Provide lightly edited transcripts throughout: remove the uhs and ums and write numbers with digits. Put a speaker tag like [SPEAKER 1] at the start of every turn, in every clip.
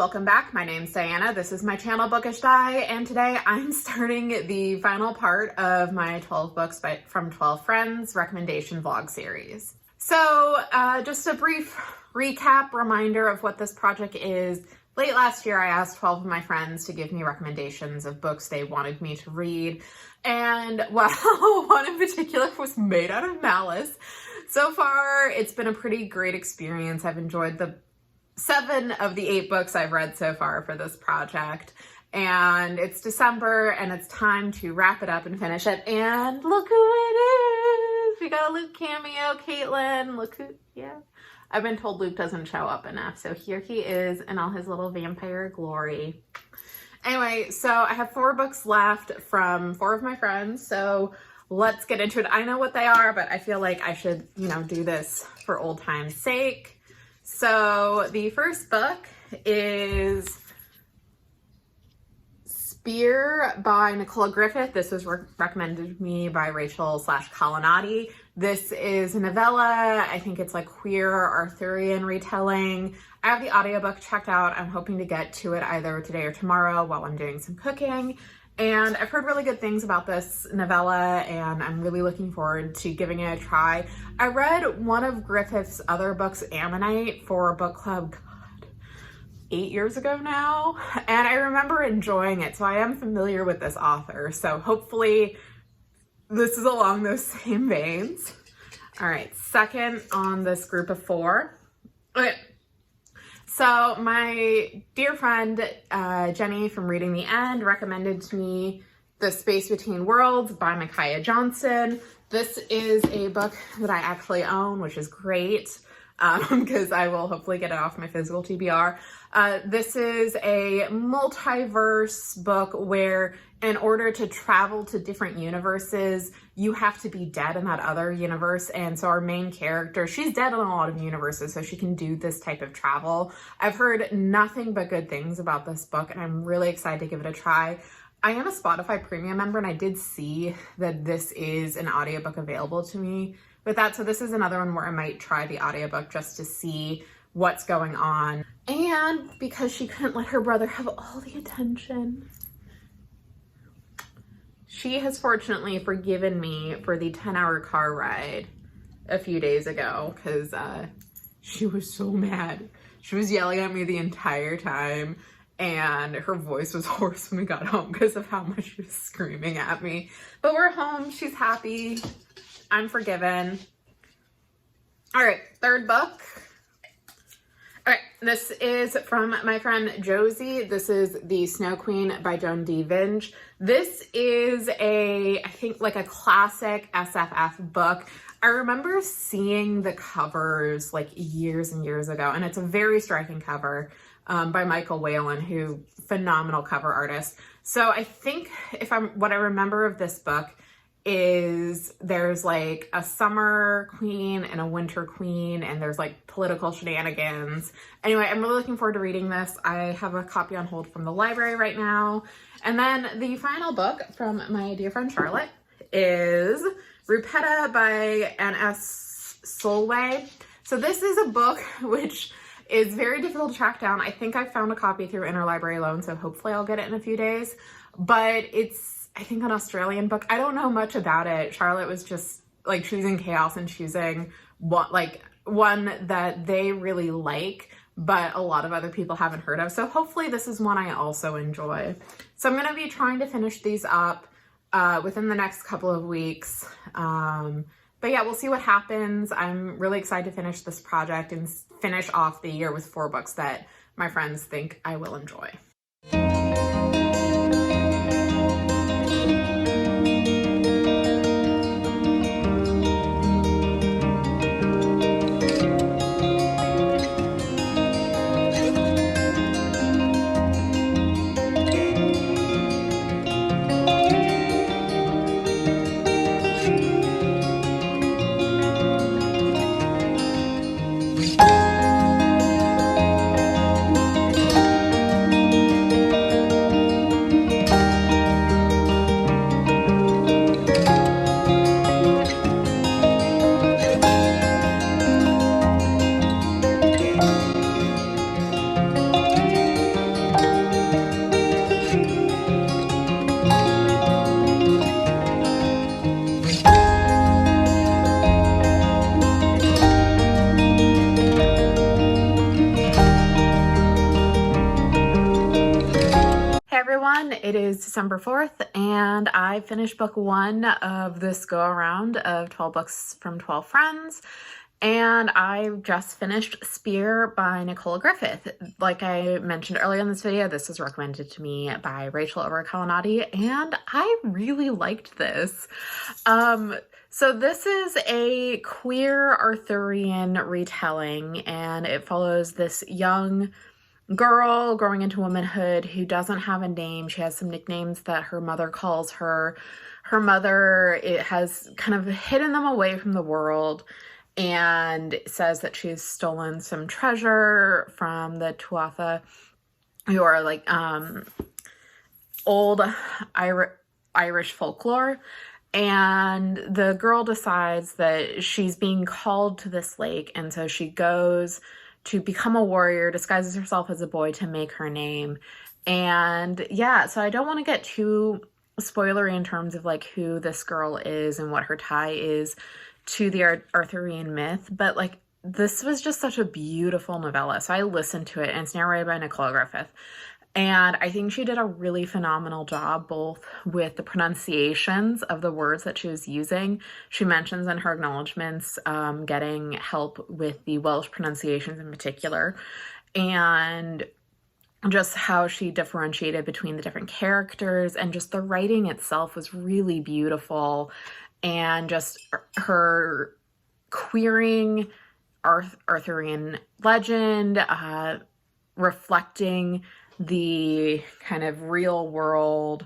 [SPEAKER 1] welcome back. My name's Diana. This is my channel Bookish Di, and today I'm starting the final part of my 12 books from 12 friends recommendation vlog series. So just a brief recap reminder of what this project is. Late last year, I asked 12 of my friends to give me recommendations of books they wanted me to read. And well, one in particular was made out of malice. So far, it's been a pretty great experience. I've enjoyed the 7 of the 8 books I've read so far for this project. And it's December and it's time to wrap it up and finish it. And look who it is! We got a Luke cameo, Caitlin. Look who, yeah. I've been told Luke doesn't show up enough. So here he is in all his little vampire glory. Anyway, so I have 4 books left from 4 of my friends. So let's get into it. I know what they are, but I feel like I should, do this for old time's sake. So the first book is Spear by Nicola Griffith. This was recommended to me by Rachel/Colonnati. This is a novella. I think it's like queer Arthurian retelling. I have the audiobook checked out. I'm hoping to get to it either today or tomorrow while I'm doing some cooking. And I've heard really good things about this novella, and I'm really looking forward to giving it a try. I read one of Griffith's other books, Ammonite, for a book club, 8 years ago now, and I remember enjoying it, so I am familiar with this author. So hopefully this is along those same veins. All right, second on this group of 4. Okay. So my dear friend, Jenny from Reading the End recommended to me The Space Between Worlds by Micaiah Johnson. This is a book that I actually own, which is great because I will hopefully get it off my physical TBR. This is a multiverse book where in order to travel to different universes, you have to be dead in that other universe. And so our main character, she's dead in a lot of universes, so she can do this type of travel. I've heard nothing but good things about this book, and I'm really excited to give it a try. I am a Spotify premium member, and I did see that this is an audiobook available to me with that. So this is another one where I might try the audiobook just to see what's going on. And because she couldn't let her brother have all the attention, she has fortunately forgiven me for the 10-hour car ride a few days ago because she was so mad. She was yelling at me the entire time, and her voice was hoarse when we got home because of how much she was screaming at me. But we're home. She's happy. I'm forgiven. All right, third book. All right, this is from my friend Josie. This is The Snow Queen by Joan D. Vinge. This is I think like a classic SFF book. I remember seeing the covers like years and years ago, and it's a very striking cover by Michael Whalen, who phenomenal cover artist. So I think what I remember of this book is there's like a summer queen and a winter queen, and there's like political shenanigans. Anyway, I'm really looking forward to reading this. I have a copy on hold from the library right now. And then the final book from my dear friend Charlotte is Rupetta by N.S. Solway. So this is a book which is very difficult to track down. I think I found a copy through Interlibrary Loan, so hopefully I'll get it in a few days. But it's, I think, an Australian book. I don't know much about it. Charlotte was just like choosing chaos and choosing one that they really like, but a lot of other people haven't heard of. So hopefully this is one I also enjoy. So I'm going to be trying to finish these up within the next couple of weeks. But yeah, we'll see what happens. I'm really excited to finish this project and finish off the year with 4 books that my friends think I will enjoy. everyone. It is December 4th, and I finished book 1 of this go-around of 12 books from 12 friends, and I just finished Spear by Nicola Griffith. Like I mentioned earlier in this video, this was recommended to me by Rachel over at Kalanati, and I really liked this. So this is a queer Arthurian retelling, and it follows this young girl growing into womanhood who doesn't have a name. She has some nicknames that her mother calls her. Her mother, it has kind of hidden them away from the world and says that she's stolen some treasure from the Tuatha, who are like old Irish folklore. And the girl decides that she's being called to this lake, and so she goes to become a warrior, disguises herself as a boy to make her name. And yeah, so I don't want to get too spoilery in terms of like who this girl is and what her tie is to the Arthurian myth, but like this was just such a beautiful novella. So I listened to it, and it's narrated by Nicola Griffith. And I think she did a really phenomenal job both with the pronunciations of the words that she was using. She mentions in her acknowledgements getting help with the Welsh pronunciations in particular, and just how she differentiated between the different characters, and just the writing itself was really beautiful, and just her queering Arthurian legend, reflecting the kind of real world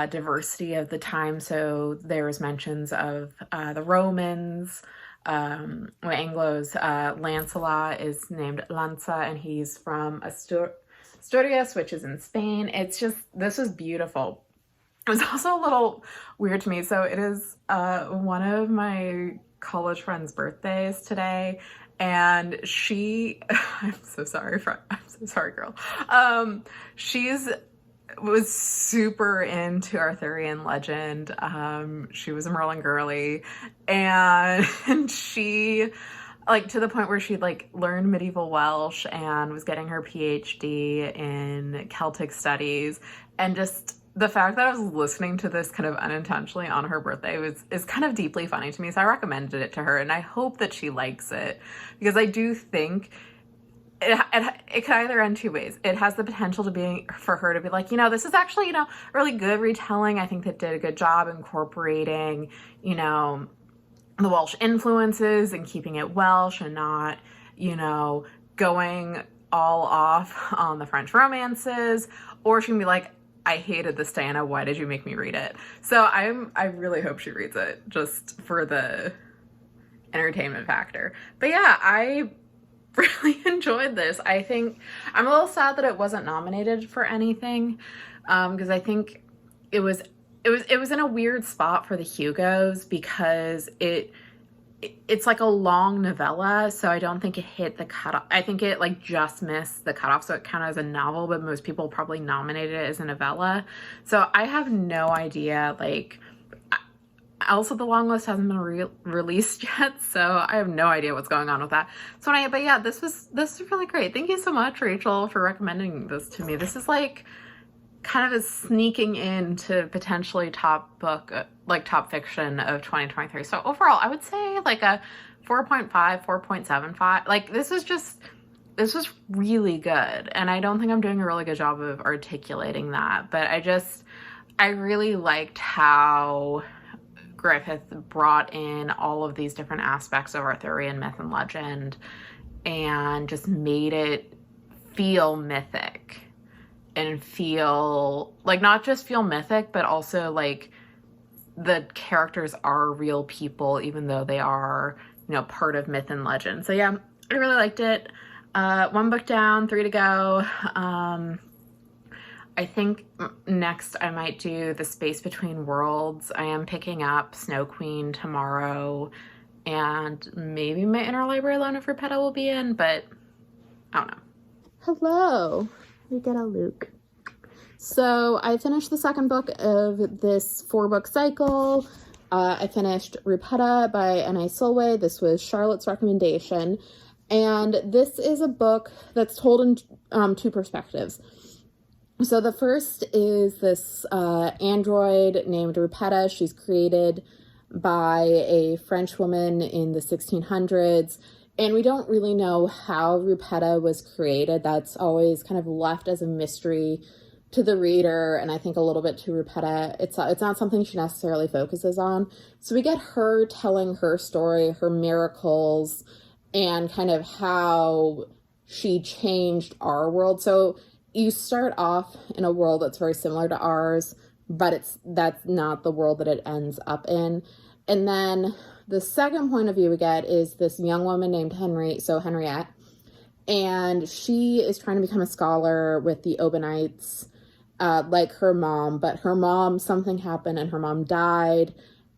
[SPEAKER 1] diversity of the time. So there was mentions of the Romans, Anglos. Lancelot is named Lanza, and he's from Asturias, which is in Spain. It's just, this is beautiful. It was also a little weird to me. So it is one of my college friends' birthdays today, and she, I'm so sorry, girl. Was super into Arthurian legend. She was a Merlin girly, and she, like, to the point where she like learned medieval Welsh and was getting her PhD in Celtic studies. And just the fact that I was listening to this kind of unintentionally on her birthday is kind of deeply funny to me. So I recommended it to her, and I hope that she likes it, because I do think it could either end two ways. It has the potential to be for her to be like, this is actually, really good retelling. I think that did a good job incorporating, the Welsh influences and keeping it Welsh and not, going all off on the French romances. Or she can be like, I hated this, Diana. Why did you make me read it? So I really hope she reads it just for the entertainment factor. But yeah, I really enjoyed this. I think I'm a little sad that it wasn't nominated for anything, because I think it was in a weird spot for the Hugos, because it's like a long novella, so I don't think it hit the cutoff. I think it like just missed the cutoff, so it counted as a novel, but most people probably nominated it as a novella. So I have no idea, like, also the long list hasn't been released yet, so I have no idea what's going on with that. So but yeah, this was really great. Thank you so much, Rachel, for recommending this to me. This is like kind of a sneaking into potentially top fiction of 2023. So overall, I would say like a 4.5, 4.75. Like this was really good, and I don't think I'm doing a really good job of articulating that, but I really liked how Griffith brought in all of these different aspects of Arthurian myth and legend and just made it feel mythic, and feel like, not just feel mythic, but also like the characters are real people, even though they are, part of myth and legend. So yeah, I really liked it. 1 book down, 3 to go. I think next I might do The Space Between Worlds. I am picking up Snow Queen tomorrow, and maybe my Interlibrary Loan of Rupetta will be in, but I don't know. Hello. We get a Luke. So I finished the second book of this 4-book cycle. I finished Rupetta by N.A. Solway. This was Charlotte's recommendation. And this is a book that's told in 2 perspectives. So the first is this android named Rupetta. She's created by a French woman in the 1600s. And we don't really know how Rupetta was created. That's always kind of left as a mystery to the reader, and I think a little bit to Rupetta. It's not something she necessarily focuses on. So we get her telling her story, her miracles, and kind of how she changed our world. So you start off in a world that's very similar to ours, but that's not the world that it ends up in. And then the second point of view we get is this young woman named Henriette, and she is trying to become a scholar with the Obenites, like her mom, but her mom, something happened and her mom died,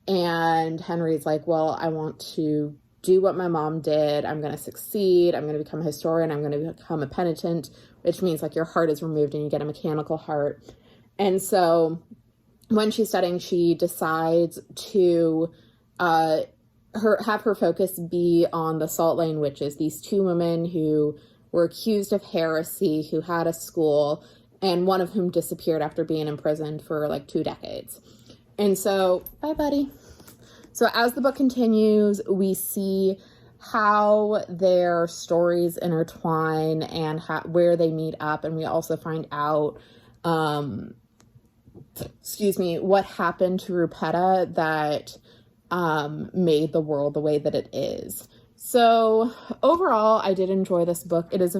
[SPEAKER 1] and Henry's like, well, I want to do what my mom did. I'm going to succeed. I'm going to become a historian. I'm going to become a penitent, which means like your heart is removed and you get a mechanical heart. And so when she's studying, she decides to have her focus be on the Salt Lane Witches, these two women who were accused of heresy, who had a school, and one of whom disappeared after being imprisoned for like 2 decades. And so, bye, buddy. So as the book continues, we see how their stories intertwine and where they meet up. And we also find out, what happened to Rupetta that made the world the way that it is. So overall, I did enjoy this book. It is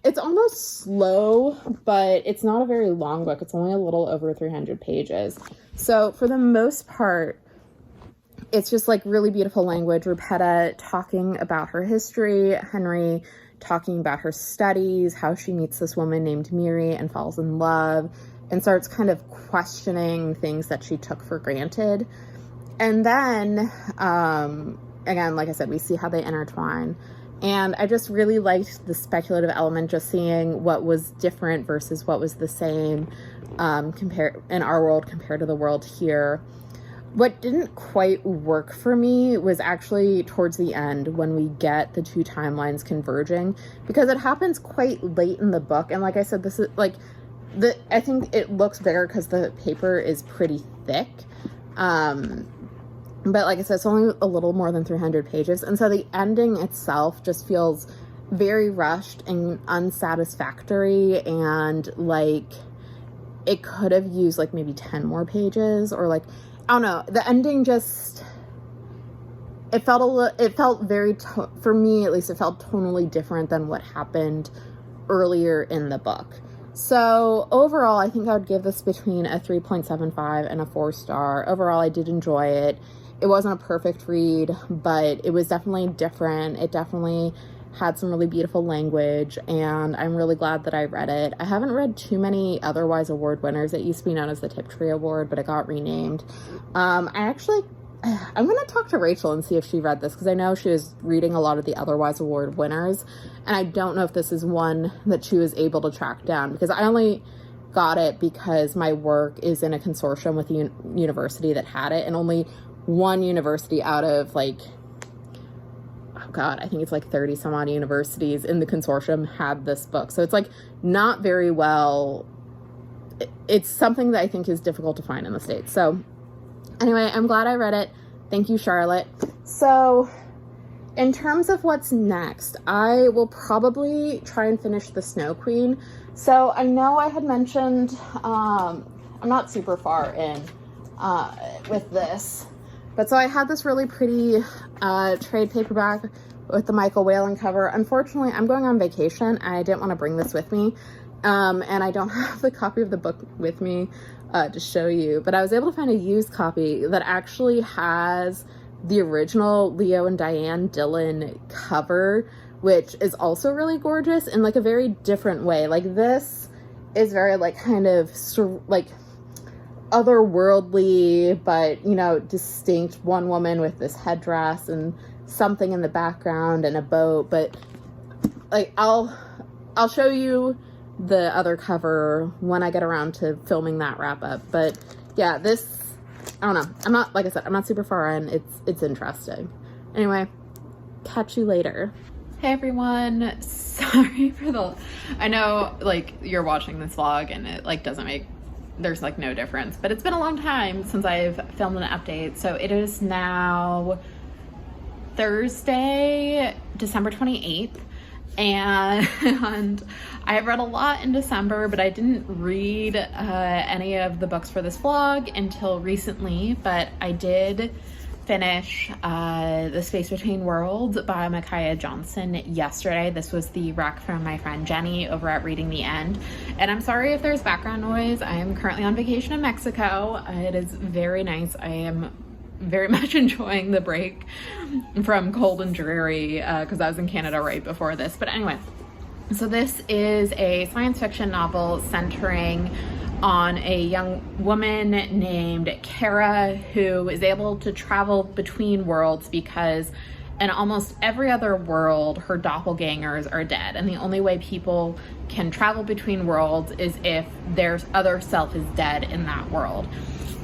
[SPEAKER 1] it's almost slow, but it's not a very long book. It's only a little over 300 pages. So for the most part, it's just like really beautiful language. Rupetta talking about her history, Henry talking about her studies, how she meets this woman named Miri and falls in love and starts kind of questioning things that she took for granted. And then, again, like I said, we see how they intertwine. And I just really liked the speculative element, just seeing what was different versus what was the same in our world compared to the world here. What didn't quite work for me was actually towards the end when we get the two timelines converging, because it happens quite late in the book. And like I said, this is like, I think it looks bigger because the paper is pretty thick. But like I said, it's only a little more than 300 pages. And so the ending itself just feels very rushed and unsatisfactory. And like, it could have used like maybe 10 more pages, or like, I don't know. The ending just, it felt very, for me at least, it felt tonally different than what happened earlier in the book. So overall, I think I would give this between a 3.75 and a 4-star. Overall, I did enjoy it. It wasn't a perfect read, but it was definitely different. It definitely had some really beautiful language, and I'm really glad that I read it. I haven't read too many Otherwise Award winners. It used to be known as the Tiptree Award, but it got renamed. I'm going to talk to Rachel and see if she read this, because I know she was reading a lot of the Otherwise Award winners, and I don't know if this is one that she was able to track down, because I only got it because my work is in a consortium with the university that had it, and only one university out of like, oh God, I think it's like 30 some odd universities in the consortium had this book. So it's like not very well, it's something that I think is difficult to find in the States. So anyway, I'm glad I read it. Thank you, Charlotte. So in terms of what's next, I will probably try and finish The Snow Queen. So I know I had mentioned, I'm not super far in with this, but so I had this really pretty trade paperback with the Michael Whalen cover. Unfortunately, I'm going on vacation. I didn't want to bring this with me. And I don't have the copy of the book with me to show you. But I was able to find a used copy that actually has the original Leo and Diane Dillon cover, which is also really gorgeous in like a very different way. Like this is very like kind of like otherworldly, but you know, distinct. One woman with this headdress and something in the background and a boat. But like I'll show you the other cover when I get around to filming that wrap up. But yeah, this, I don't know, I'm not, like I said, I'm not super far in. It's interesting. Anyway, catch you later. Hey everyone, sorry for I know like you're watching this vlog and it like doesn't make, there's like no difference, but it's been a long time since I've filmed an update. So it is now Thursday, December 28th. And I read a lot in December, but I didn't read any of the books for this vlog until recently, but I did finish The Space Between Worlds by Micaiah Johnson yesterday. This was the rec from my friend Jenny over at Reading the End. And I'm sorry if there's background noise. I am currently on vacation in Mexico. It is very nice. I am very much enjoying the break from cold and dreary because I was in Canada right before this. But anyway, so this is a science fiction novel centering on a young woman named Kara who is able to travel between worlds because in almost every other world her doppelgangers are dead, and the only way people can travel between worlds is if their other self is dead in that world.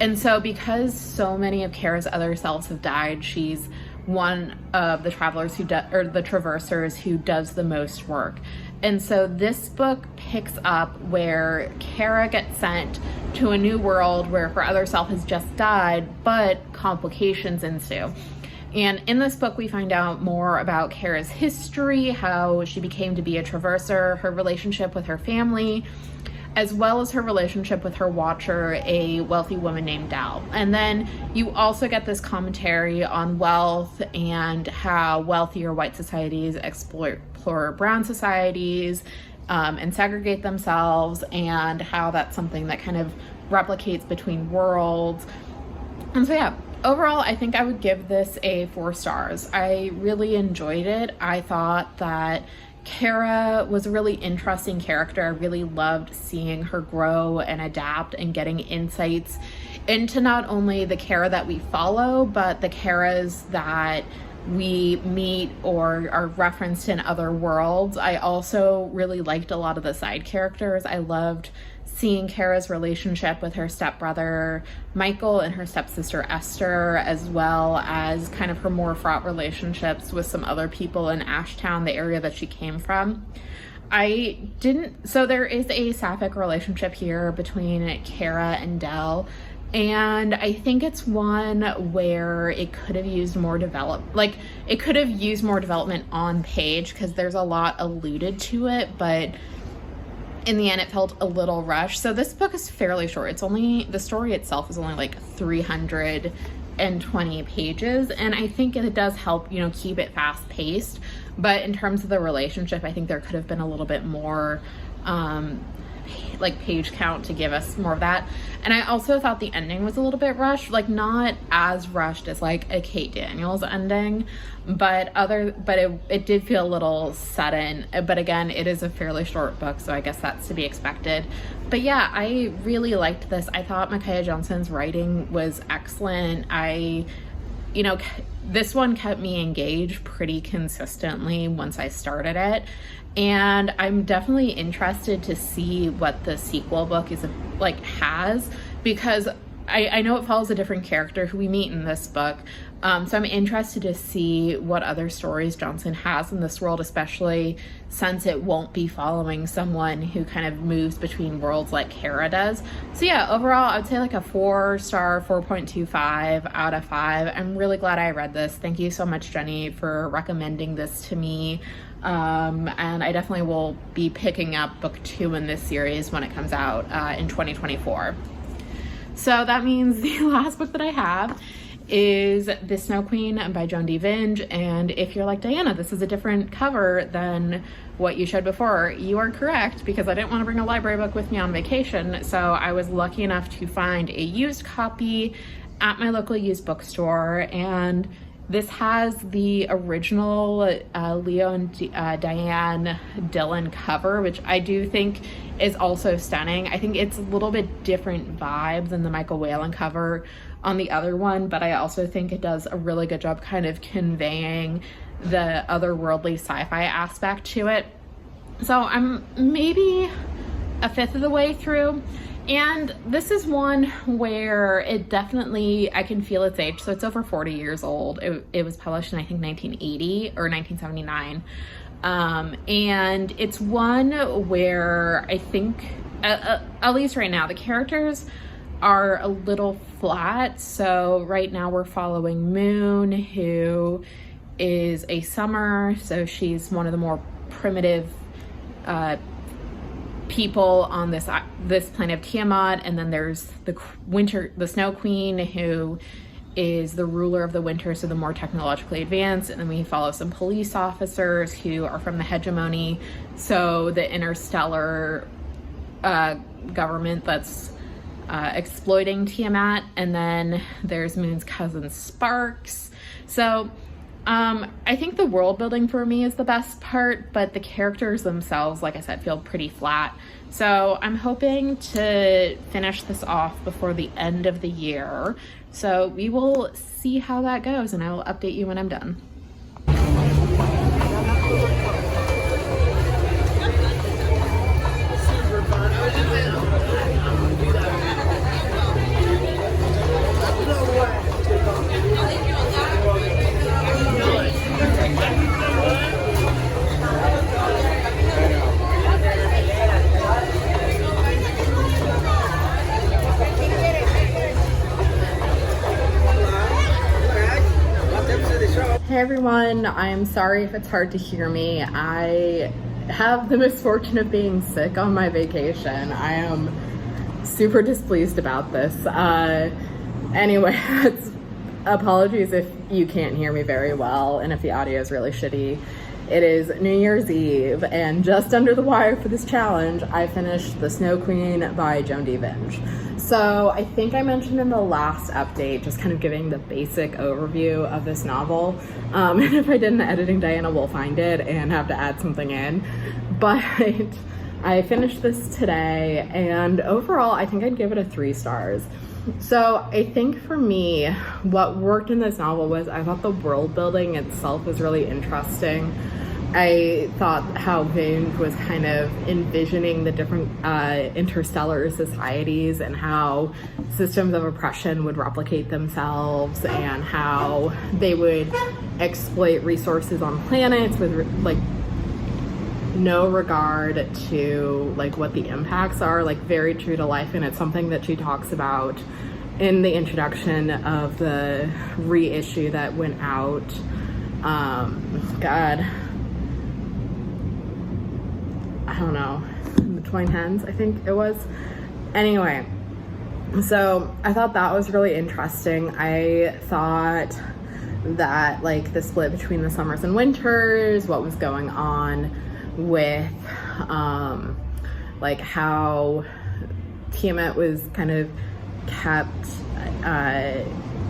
[SPEAKER 1] And so because so many of Kara's other selves have died, she's one of the travelers or the traversers who does the most work. And so this book picks up where Kara gets sent to a new world where her other self has just died, but complications ensue. And in this book, we find out more about Kara's history, how she became to be a traverser, her relationship with her family, as well as her relationship with her watcher, a wealthy woman named Dal. And then you also get this commentary on wealth and how wealthier white societies explore brown societies and segregate themselves, and how that's something that kind of replicates between worlds. And so yeah, overall, I think I would give this a 4 stars. I really enjoyed it. I thought that Kara was a really interesting character. I really loved seeing her grow and adapt and getting insights into not only the Kara that we follow, but the Karas that we meet or are referenced in other worlds. I also really liked a lot of the side characters. I loved seeing Kara's relationship with her stepbrother Michael and her stepsister Esther, as well as kind of her more fraught relationships with some other people in Ashtown, the area that she came from. So there is a sapphic relationship here between Kara and Del, and I think it's one where it could have used more development on page, because there's a lot alluded to it, but in the end it felt a little rushed. So this book is fairly short. The story itself is only like 320 pages, and I think it does help, keep it fast paced. But in terms of the relationship, I think there could have been a little bit more page count to give us more of that. And I also thought the ending was a little bit rushed, like not as rushed as like a Kate Daniels ending, but it did feel a little sudden. But again, it is a fairly short book, so I guess that's to be expected. But yeah, I really liked this. I thought Micaiah Johnson's writing was excellent. This one kept me engaged pretty consistently once I started it. And I'm definitely interested to see what the sequel book has, because I know it follows a different character who we meet in this book. So I'm interested to see what other stories Johnson has in this world, especially since it won't be following someone who kind of moves between worlds like Kara does. So yeah, overall, I would say like a 4-star, 4.25 out of 5. I'm really glad I read this. Thank you so much, Jenny, for recommending this to me. And I definitely will be picking up book 2 in this series when it comes out in 2024. So that means the last book that I have is The Snow Queen by Joan D. Vinge. And if you're like, Diana, this is a different cover than what you showed before, you are correct, because I didn't want to bring a library book with me on vacation. So I was lucky enough to find a used copy at my local used bookstore, and this has the original Leo and Diane Dillon cover, which I do think is also stunning. I think it's a little bit different vibe than the Michael Whelan cover on the other one, but I also think it does a really good job kind of conveying the otherworldly sci-fi aspect to it. So I'm maybe a fifth of the way through. And this is one where it definitely, I can feel its age. So it's over 40 years old. It was published in, I think, 1980 or 1979. And it's one where I think, at least right now, the characters are a little flat. So right now we're following Moon, who is a summer. So she's one of the more primitive people on this planet of Tiamat. And then there's the Snow Queen, who is the ruler of the winter, so the more technologically advanced. And then we follow some police officers who are from the hegemony, so the interstellar government that's exploiting Tiamat. And then there's Moon's cousin Sparks. So I think the world building for me is the best part, but the characters themselves, like I said, feel pretty flat. So I'm hoping to finish this off before the end of the year. So we will see how that goes, and I will update you when I'm done. Hey everyone, I'm sorry if it's hard to hear me. I have the misfortune of being sick on my vacation. I am super displeased about this. Anyway, apologies if you can't hear me very well and if the audio is really shitty. It is New Year's Eve, and just under the wire for this challenge, I finished The Snow Queen by Joan D. Vinge. So I think I mentioned in the last update, just kind of giving the basic overview of this novel. And if I didn't, editing Diana will find it and have to add something in. But I finished this today, and overall, I think I'd give it a 3 stars. So I think for me, what worked in this novel was I thought the world building itself was really interesting. I thought how Vinge was kind of envisioning the different interstellar societies and how systems of oppression would replicate themselves and how they would exploit resources on planets with like no regard to like what the impacts are, like very true to life. And it's something that she talks about in the introduction of the reissue that went out. I don't know, in the 2010s, I think it was. Anyway, so I thought that was really interesting. I thought that like the split between the summers and winters, what was going on with like how Tiamat was kind of kept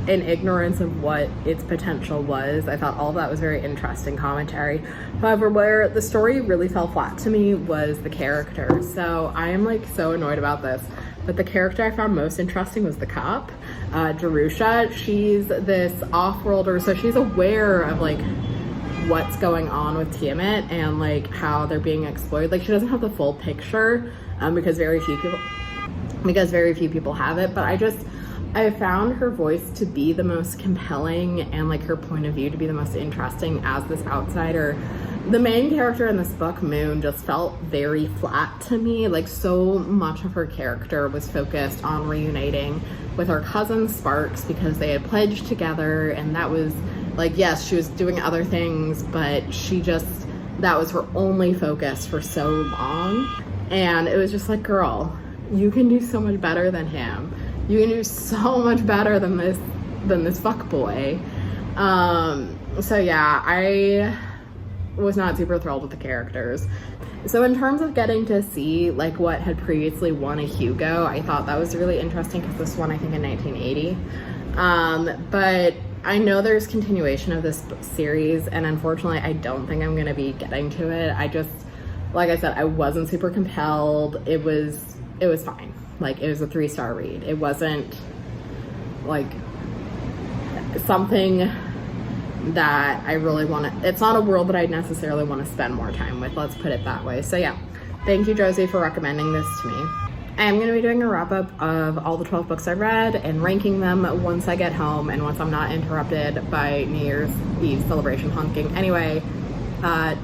[SPEAKER 1] in ignorance of what its potential was. I thought all of that was very interesting commentary. However, where the story really fell flat to me was the character. So I am like so annoyed about this, but the character I found most interesting was the cop, Jerusha. She's this off-worlder, so she's aware of like what's going on with Tiamat and like how they're being exploited. Like she doesn't have the full picture because very few people have it, but I found her voice to be the most compelling and like her point of view to be the most interesting as this outsider. The main character in this book, Moon, just felt very flat to me. Like so much of her character was focused on reuniting with her cousin Sparks because they had pledged together, and that was like, yes, she was doing other things, but that was her only focus for so long. And it was just like, girl, you can do so much better than him. You can do so much better than this fuckboy. So yeah, I was not super thrilled with the characters. So in terms of getting to see like what had previously won a Hugo, I thought that was really interesting because this won I think in 1980. But I know there's continuation of this series, and unfortunately I don't think I'm gonna be getting to it. Like I said, I wasn't super compelled. It was fine. Like it was a 3-star read. It wasn't like something that I really it's not a world that I necessarily want to spend more time with, let's put it that way. So yeah, thank you Josie for recommending this to me. I'm going to be doing a wrap up of all the 12 books I read and ranking them once I get home and once I'm not interrupted by New Year's Eve celebration honking. Anyway,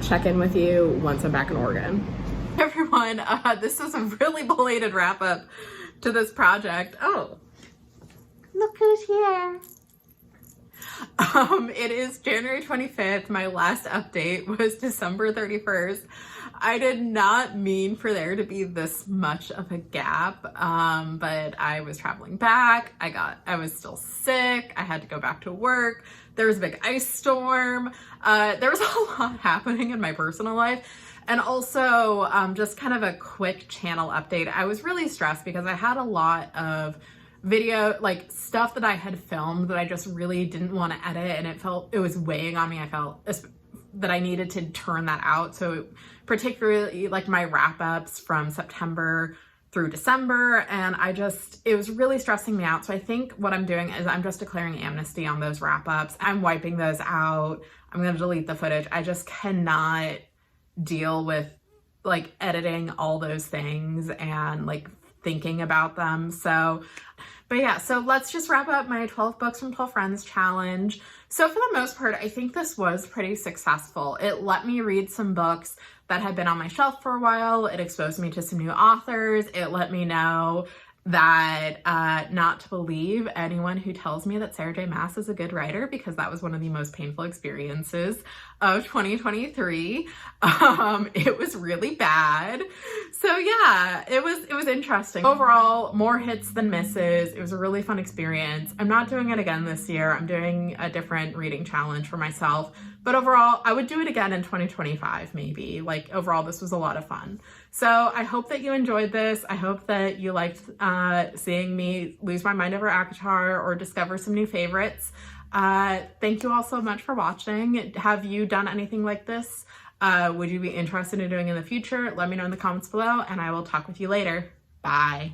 [SPEAKER 2] check in with you once I'm back in Oregon.
[SPEAKER 1] Everyone, this is a really belated wrap up to this project. Oh, look who's here. It is January 25th. My last update was December 31st. I did not mean for there to be this much of a gap, but I was traveling back. I was still sick. I had to go back to work. There was a big ice storm. There was a lot happening in my personal life. And also, just kind of a quick channel update. I was really stressed because I had a lot of video, like stuff that I had filmed that I just really didn't want to edit, and it was weighing on me. I felt that I needed to turn that out. So particularly like my wrap ups from September through December, and it was really stressing me out. So I think what I'm doing is I'm just declaring amnesty on those wrap ups. I'm wiping those out. I'm going to delete the footage. I just cannot deal with like editing all those things and like thinking about them. But yeah, so let's just wrap up my 12 books from 12 friends challenge. So for the most part, I think this was pretty successful. It let me read some books that had been on my shelf for a while. It exposed me to some new authors. It let me know that not to believe anyone who tells me that Sarah J. Maas is a good writer, because that was one of the most painful experiences of 2023. It was really bad. So yeah, it was interesting. Overall, more hits than misses. It was a really fun experience. I'm not doing it again this year. I'm doing a different reading challenge for myself. But overall, I would do it again in 2025, maybe. Like, overall, this was a lot of fun. So I hope that you enjoyed this. I hope that you liked seeing me lose my mind over ACOTAR or discover some new favorites. Thank you all so much for watching. Have you done anything like this? Would you be interested in doing in the future? Let me know in the comments below, and I will talk with you later. Bye.